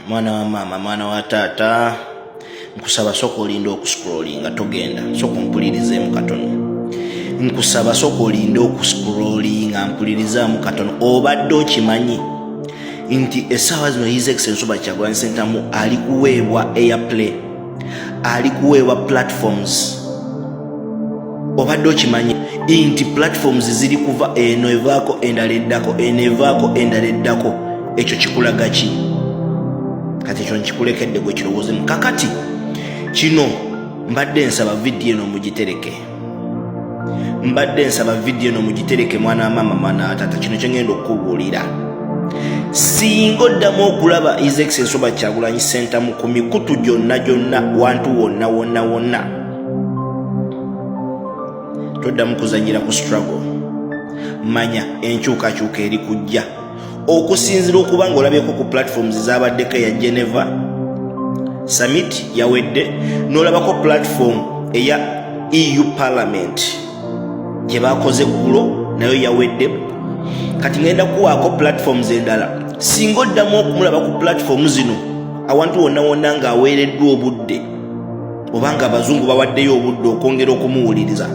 Mwana wa mama, mwana wa tata, nkusaba soko olinda okuscrollinga togenda soko mpulirizeemu katono. Nkusaba soko olinda okuscrollinga mpulirizamu katono. Obadde okimanyi nti essaawa zino His Excellency Robert Kyagulanyi Ssentamu ali kuweebwa airplay, ali kuweebwa platforms. Obadde okimanyi nti platforms ziri kuva eno evaako endala eddako, eno evaako endala eddako. Ekyo kikulaga ki? Kati ekyo nkikulekedde gwe kirowoozemu. Kakati kino mbadde nsaba vidiyo eno mugitereke. Mbadde nsaba vidiyo eno mugitereke mwana wa mama, mwana wa tata. Kino kyengenda okubuulira. Singa oddamu okulaba His Excellency Robert Kyagulanyi Ssentamu ku mikutu gyonna gyonna, wantu wonna wonna wonna, toddamu kuzanyira ku struggle. Manya enkyukakyuka eri kujja. Okusinzira okuba ng'olabyeko ku platforms zabaddeko eya Geneva Summit yawedde, n'olabako platform eya EU Parliament gye bakoze ggulo nayo yawedde. Kati ngenda kuwaako platforms endala. Singa oddamu okumulaba ku platform zino awantu wonna wonna ng'aweereddwa obudde, oba nga abazungu bawaddeyo obudde okwongera okumuwuliriza,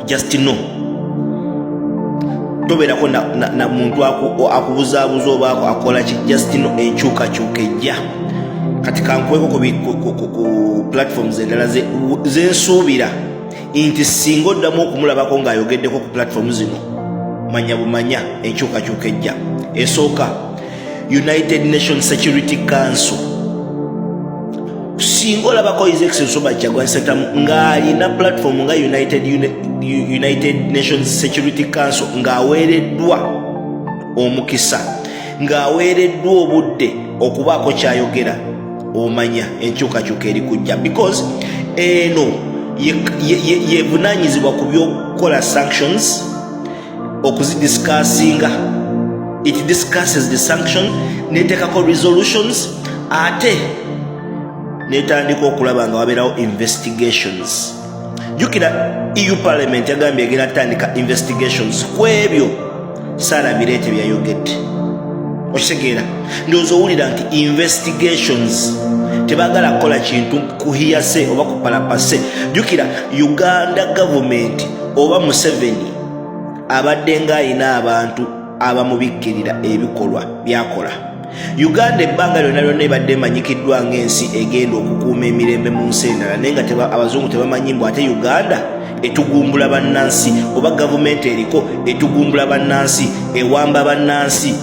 just know tobeerako na muntu akubuzaabuza oba akola ki. Just know enkyukakyuka ejja. Kati kankuweko ku platforms endala zensuubira nti singa oddamu okumulabako ng'ayogeddeko ku platform zino, manya bumanya enkyukakyuka ejja. Esooka United Nations Security Council. Singa olabako His Excellency Robert Kyagulanyi Ssentamu ng'alina platform nga United Nations Security Council, ng'aweereddwa omukisa, ng'aweereddwa obudde okubaako kyayogera, omanya enkyukakyuka eri kujja. Because eno yevunaanyizibwa ku by'okukola sanctions, okuzidiscussinga. It discusses the sanction, neteekako resolutions, ate netandika okulaba nga wabeerawo investigations. Jukira EU Parliament yagambye egenda tandika investigations ku ebyo Sarah Birete byayogedde. Okitegeera? Ndowooza owulira nti investigations tebaagala kukola kintu kuhiyase oba kupalapase. Jukira Uganda government oba Museveni abadde ng'alina abantu abamubikkirira ebikolwa byakola. Uganda ebbanga lyonna lyonna ebadde emanyikiddwa ng'ensi egenda okukuuma emirembe mu nsi endala, naye nga abazungu tebamanyi mbu ate Uganda etugumbula bannansi, oba gavumenti eriko etugumbula bannansi, ewamba bannansi.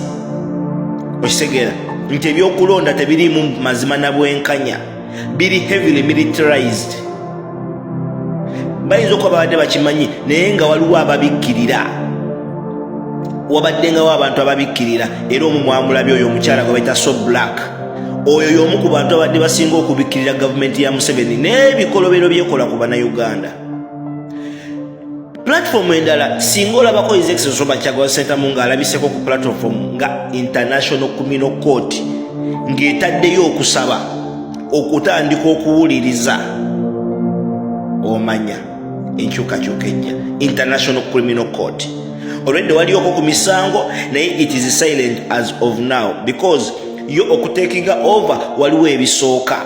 Okitegeera nti ebyokulonda tebiriimu mazima na bwenkanya, biri heavily militarized. Bayinza okuba babadde bakimanyi naye nga waliwo ababikkirira. Wabaddengawo abantu ababikkirira, era omu mwamulabye oyo omukyala gwe bayita So Black. Oyo y'omu ku bantu abadde basinga okubikkirira gavumenti ya Museveni n'ebikolobero byekola ku bannayuganda. Platform endala singa olabako His Excellency Robert Kyagulanyi Ssentamu ng'alabiseko ku platform nga International Criminal Court ng'etaddeyo okusaba okutandika okuwuliriza, omanya enkyukakyuka ejja. International Criminal Court already walioko ku misango, naye it is silent as of now because yo okutekinga over waliwo ebisooka.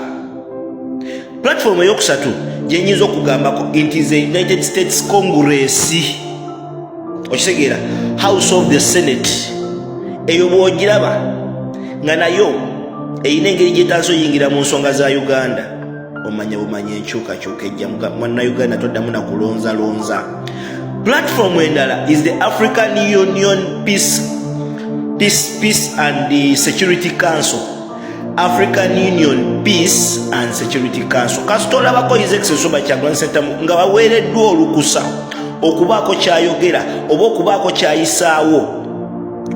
Platform eyokusatu gyenyinza okugambako nti the United States Congress, okitegeera, House of the Senate, eyo bw'ogiraba nga nayo eyina engeri gyetanso yingira mu nsonga za Uganda, omanya bumanya enkyukakyuka ejja. Mwana Uganda toddamu na kulonzalonza. Platform endala is the African Union Peace and the Security Council. African Union Peace and Security Council. Kasitolabako His Excellency Robert Kyagulanyi Ssentamu nga baweereddwa olukusa okubaako kyayogera oba okubaako kyayisaawo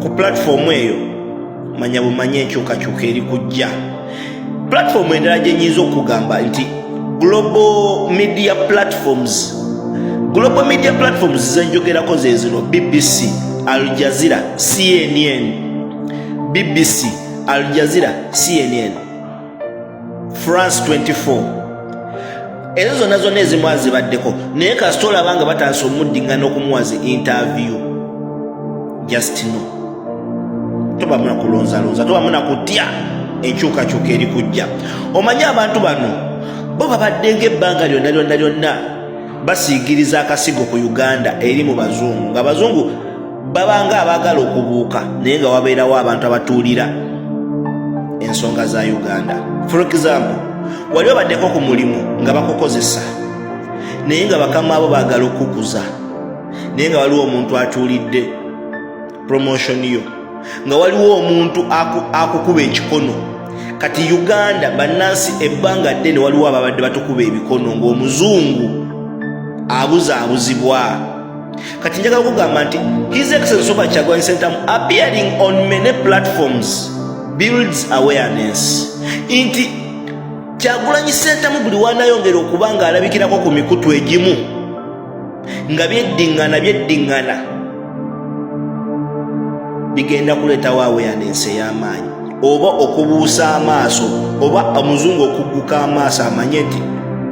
ku platform eyo, manya bumanya enkyukakyuka eri kujja. Platform endala gye nyinza okugamba nti global media platforms. Global media platforms zenjogerako ze zino: BBC, Al Jazeera, CNN, BBC, Al Jazeera, CNN, France 24. Ezo zonna zonna ezimu azibaddeko, naye kasita olaba nga batandise omuddingana okumuwaza interview, just know toba muna kulonza lonza, toba muna kutya enkyukakyuka eri kujja. Omanyi abantu bano bo babadde ng'ebbanga lyonna basiigiriza akasigo ku Uganda eri mu bazungu, ng'abazungu babanga abaagala okubuuka naye nga wabeerawo abantu abatuulira ensonga za Uganda. For example, wali babaddeko ku mulimu nga bakukozesa naye nga bakama abo baagala okukuza, naye nga waliwo omuntu atuulidde promotion yo, nga waliwo omuntu akukuba ekikono. Kati Uganda bannansi ebbanga ddene waliwo ababadde batukuba ebikono ng'omuzungu abuzaabuzibwa. Kati njagala kugamba nti His Excellency Robert Kyagulanyi Ssentamu appearing on many platforms builds awareness. Inti Kyagulanyi Ssentamu buli wanayongera okuba nga alabikirako ku mikutu egimu nga byeddiŋŋana bigenda kuleetawo awareness ey'amaanyi, oba okubuusa amaaso, oba omuzungu okugguka amaaso amanye nti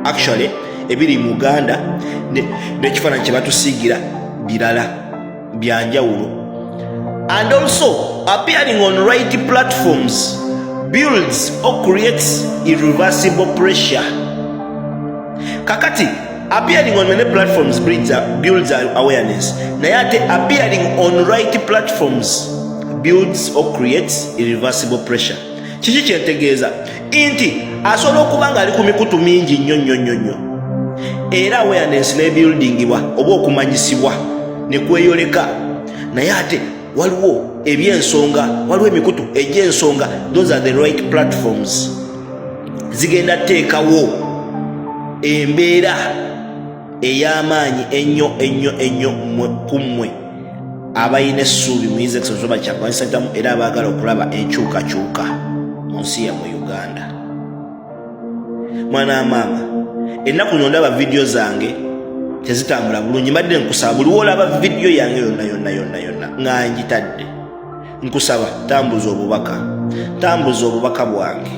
actually ebiri mu Uganda n'ekifaananyi kye batusiigira birala byanjawulo. And also appearing on right platforms builds or creates irreversible pressure. Kakati appearing on many platforms builds awareness, naye ate appearing on right platforms builds or creates irreversible pressure. Kiki kyentegeeza nti asobola okuba nga ali ku mikutu mingi nnyo era awareness n'ebuildingibwa oba okumanyisibwa ne kweyoleka, naye ate waliwo ebyensonga, waliwo emikutu egy'ensonga, those are the right platforms zigenda teekawo embeera ey'amaanyi ennyo ku mmwe abayina essuubi mu His Excellency Robert Kyagulanyi Ssentamu era abaagala okulaba enkyukakyuka mu nsi yammwe Uganda. Mwana maama, ennaku zino ndaba vidiyo zange tezitambula bulungi. Mbadde nkusaba buli wolaba vidiyo yange yonna nga ngitadde, nkusaba tambuza obubaka bwange.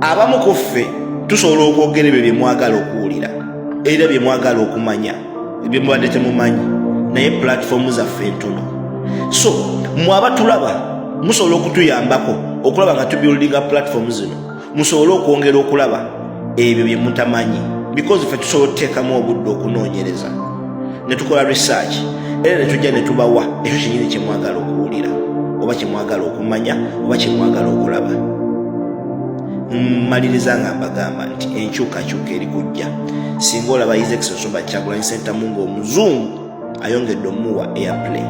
Abamu ku ffe tusobola okwogera ebyo bye mwagala okuwulira era bye mwagala okumanya, bye mubadde temumanyi, naye platform zaffe ntono. So mmwe abatulaba musobola okutuyambako okulaba nga tubuildinga platform zino, musobola okwongera okulaba ebyo bye mutamanyi, because ffe tusobola okuteekamu obudde okunoonyereza ne tukola research era ne tujja ne tubawa ekyo kyennyini kye mwagala okuwulira oba kye mwagala okumanya oba kye mwagala okulaba. Mmaliriza nga mbagamba nti enkyukakyuka eri kujja. Singa olaba His Excellency Robert Kyagulanyi Ssentamu ng'omuzungu ayongedde omuwa airplay,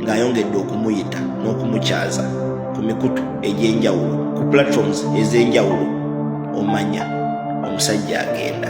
ng'ayongedde okumuyita n'okumukyaza ku mikutu egy'enjawulo, ku platforms ez'enjawulo, omanya omusajja agenda.